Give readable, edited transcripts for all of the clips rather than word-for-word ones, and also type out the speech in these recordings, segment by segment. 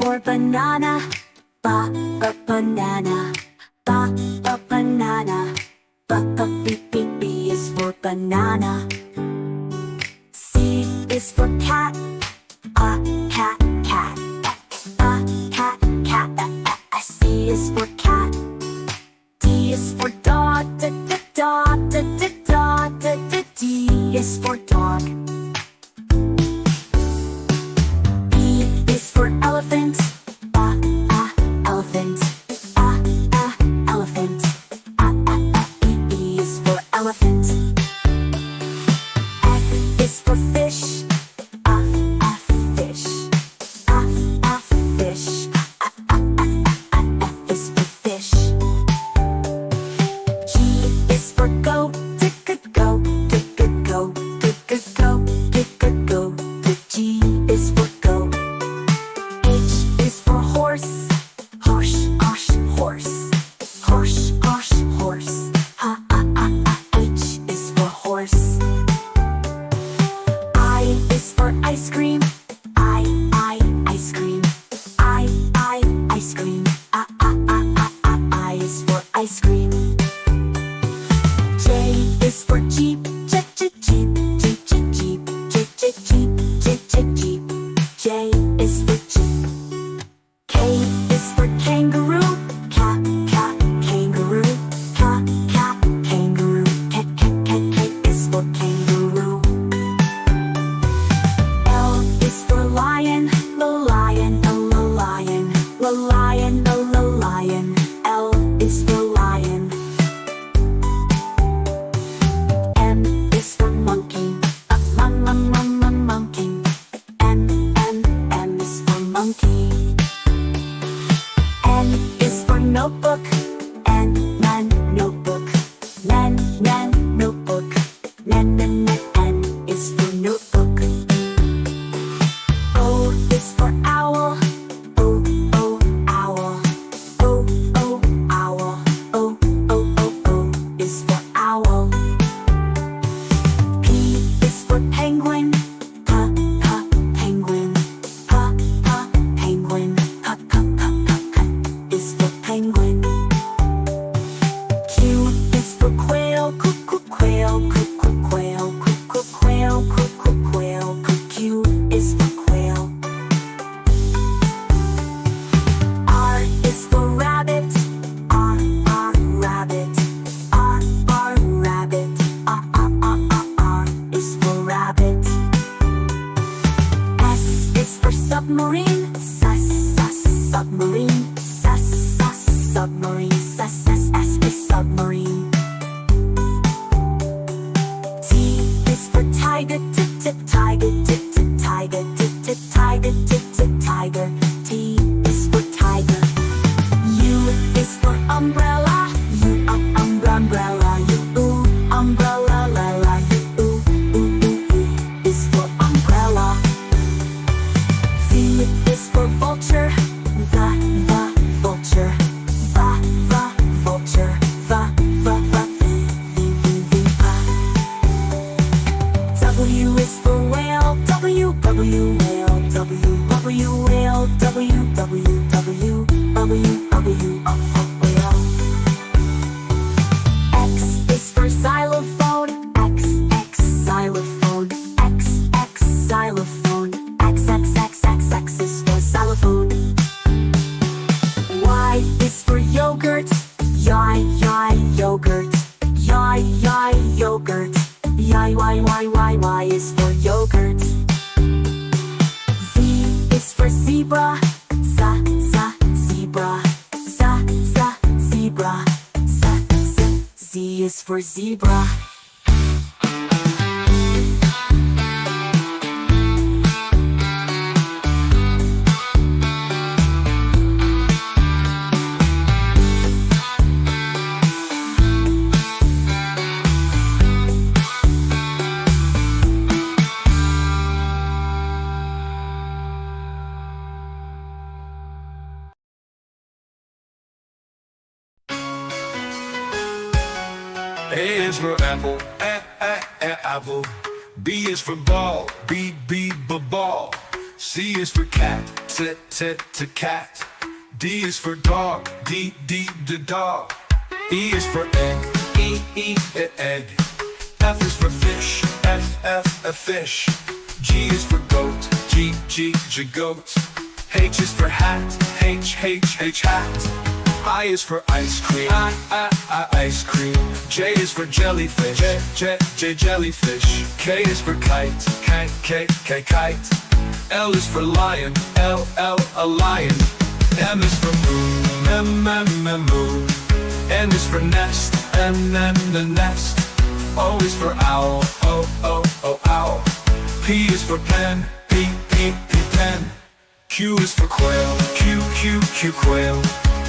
for banana. Banana. Banana. B is for banana. C is for cat. Cat. Cat. C is for cat. D is for dog. D is for dog. E is for elephant. Elephant. Elephant. E is for elephant. F is for fish. Fish. Fish. F is for fish. G is for goat. Go. G is for goat. H is for horse. Horse. H is for horse. I is for ice cream. Ice cream. Ice cream. I is for ice cream. J is for jeep. Jeep. J is for jeep. K is for kangaroo. Kangaroo. Kangaroo. K is for kangaroo. L is for lion. Lion. L is for lion. M is for monkey. Monkey. M is for monkey. N is for notebook. N notebook. Notebook. N is for notebook. O is for owl. Owl. Owl. O is for owl. P is for penguin. Penguin. Penguin. Is for penguin. Q is for quail. Quail. Q is for quail. R is for rabbit. Rabbit. R rabbit. R is for rabbit. S is for submarine. Submarine. Submarine. S is submarine. T is for tiger. Tiger. T is for tiger. U is for umbrella. Umbrella. U umbrella. U is for umbrella. V is for vulture. The vulture. The vulture. W is for whale. W whale. Whale. X is for xylophone. X xylophone. X xylophone. X is for xylophone. Y is for yogurt. Yogurt. Yogurt. Y is for yogurt. Z is for zebra. Zebra. Zebra. Z is for zebra. A is for apple, apple. B is for ball, ball. C is for cat, t cat. D is for dog, d dog. E is for egg, e egg. F is for fish, f fish. G is for goat, g goat. H is for hat, h hat. I is for ice cream, ice cream. J is for jellyfish, j jellyfish. K is for kite, kite. L is for lion, l a lion. M is for moon, moon. N is for nest, n the nest. O is for owl, o owl. P is for pen, p pen. Q is for quail, q quail.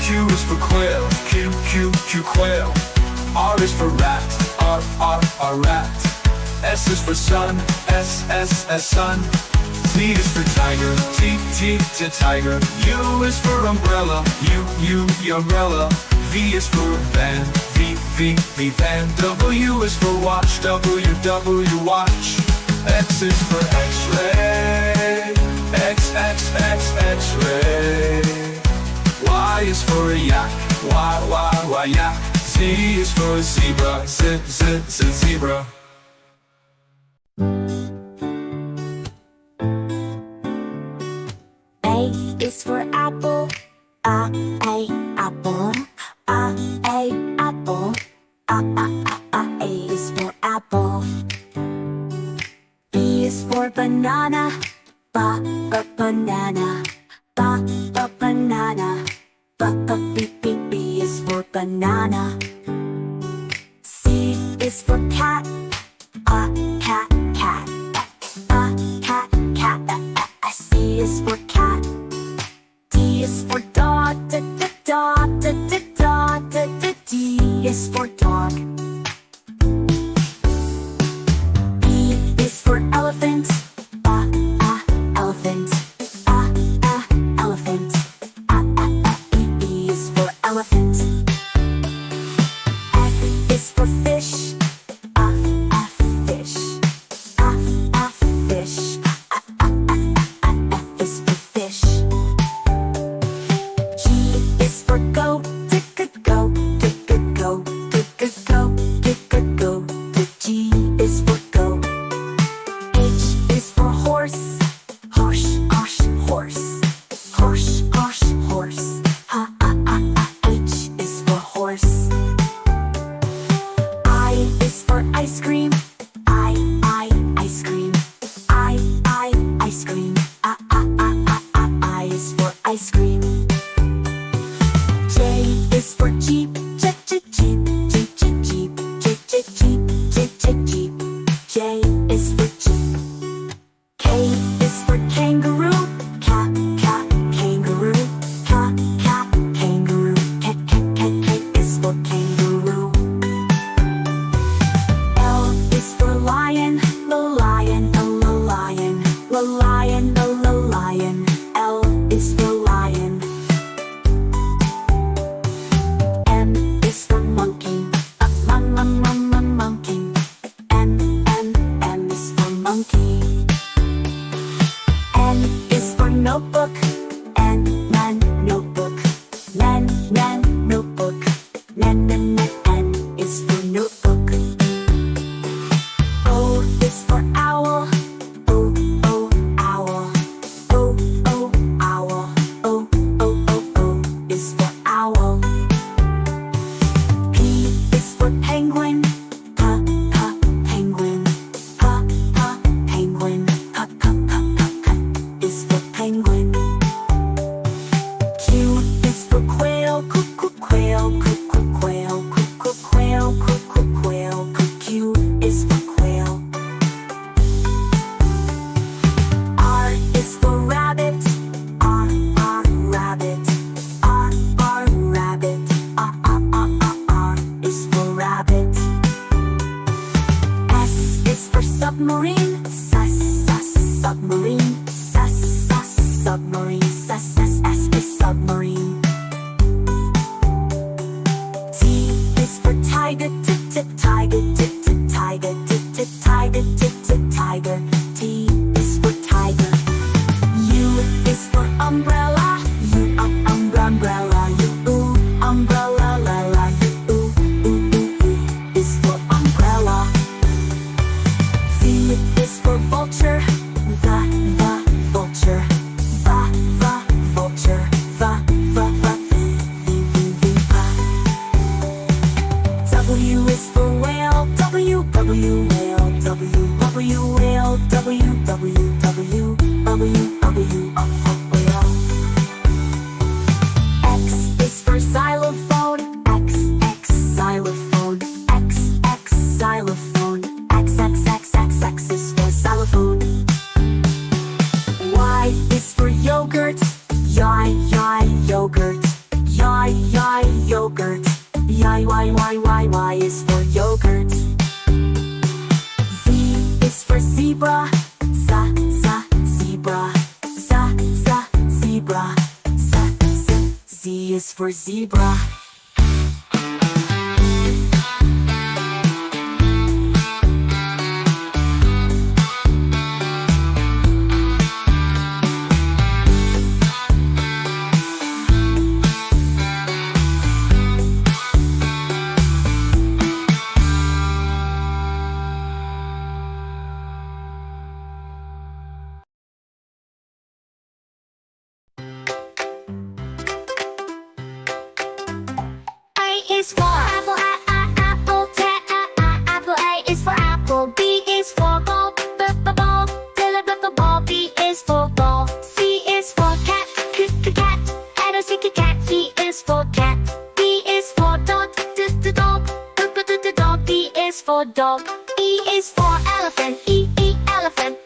Q is for quail, q quail. R is for rat, r rat. S is for sun, s sun. T is for tiger, t tiger. U is for umbrella, u umbrella. V is for van, v van. W is for watch, w watch. X is for x-ray, x-ray. Y is for a yak, y yak. Z is for a zebra, zebra. A is for apple, a apple. A apple, A is for apple. B is for banana, banana. Banana. B is for banana. C is for cat, cat. Cat. C is for cat. D is for dog, dog. D is for dog. E is for elephant, elephant. Elephant. E is for elephant. F is for fish, fish. Fish. F is for fish. G is for goat, goat. G is for goat. H is for horse, horse. H is for horse. I is for ice cream, ice cream. Ice cream. I is for ice cream. J is for jeep, jeep. J is for jeep. K is for kangaroo, kangaroo. Kangaroo. K is for kangaroo. L is for lion, lion. L is for lion. M is for monkey, monkey. M is for monkey. N is for notebook, notebook. Notebook. N is for notebook. O is for owl, owl. O is for owl. P is for penguin, penguin. Penguin. Is for penguin. Q is for quail, quail. Q is for quail. R is for rabbit, rabbit. R rabbit. R is for rabbit. S is for submarine, submarine. Submarine. S is submarine. T is for tiger, tiger. Tiger. T is for tiger. yogurt. Yogurt. Yogurt. Y is for yogurt. Z is for zebra. Zebra. Zebra. Z is for zebra. Is for apple, apple. Apple. A is for apple. B is for ball, ball. Ball. B is for ball. C is for cat, cat. Cat. C is for cat. D is for dog, dog. D is for dog. E is for elephant, elephant.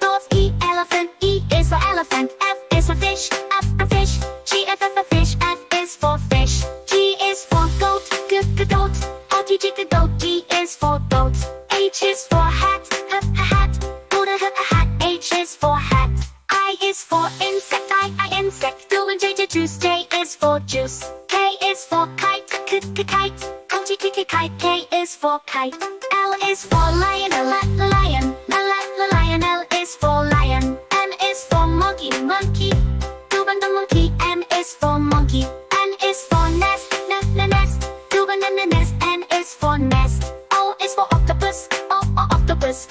Elephant. E is for elephant. F is for fish, for fish. G F for fish. F is for fish. G is for goat, goat. Goat. G is for goat. H is for hat, hat. Hat. H is for hat. I is for insect, insect. Doing J juice. J is for juice. K is for kite, kite. Kite. K is for kite. L is for lion, lion. L is for lion. M is for monkey, monkey. Monkey. M is for monkey. N is for nest, nest. Nest. N is for nest. O is for octopus, octopus.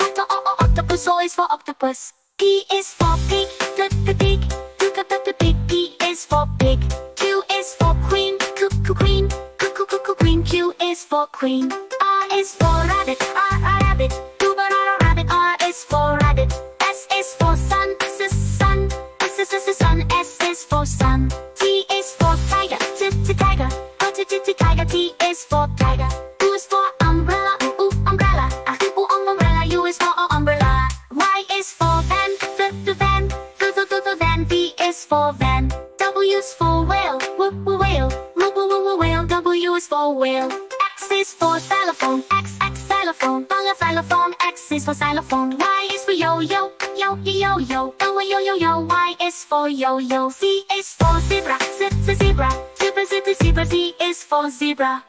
Octopus. O is for octopus. P is for pig, pig. P is for pig. Q is for queen, queen. Q is for queen. R is for rabbit, rabbit. Rabbit. R is for rabbit. S is for sun, sun. S is for sun. T is for tiger, tiger. Tiger. T is for tiger. U is for umbrella, umbrella. Umbrella. U is for umbrella. Y is for van, van. V is for van. W is for whale, whale. Whale. W is for whale. X is for xylophone, xylophone. Xylophone. X is for xylophone. Y is for yo-yo, yo-yo. Yo. Y is for yo-yo. Z is for zebra, zebra. Zebra. Z is for zebra.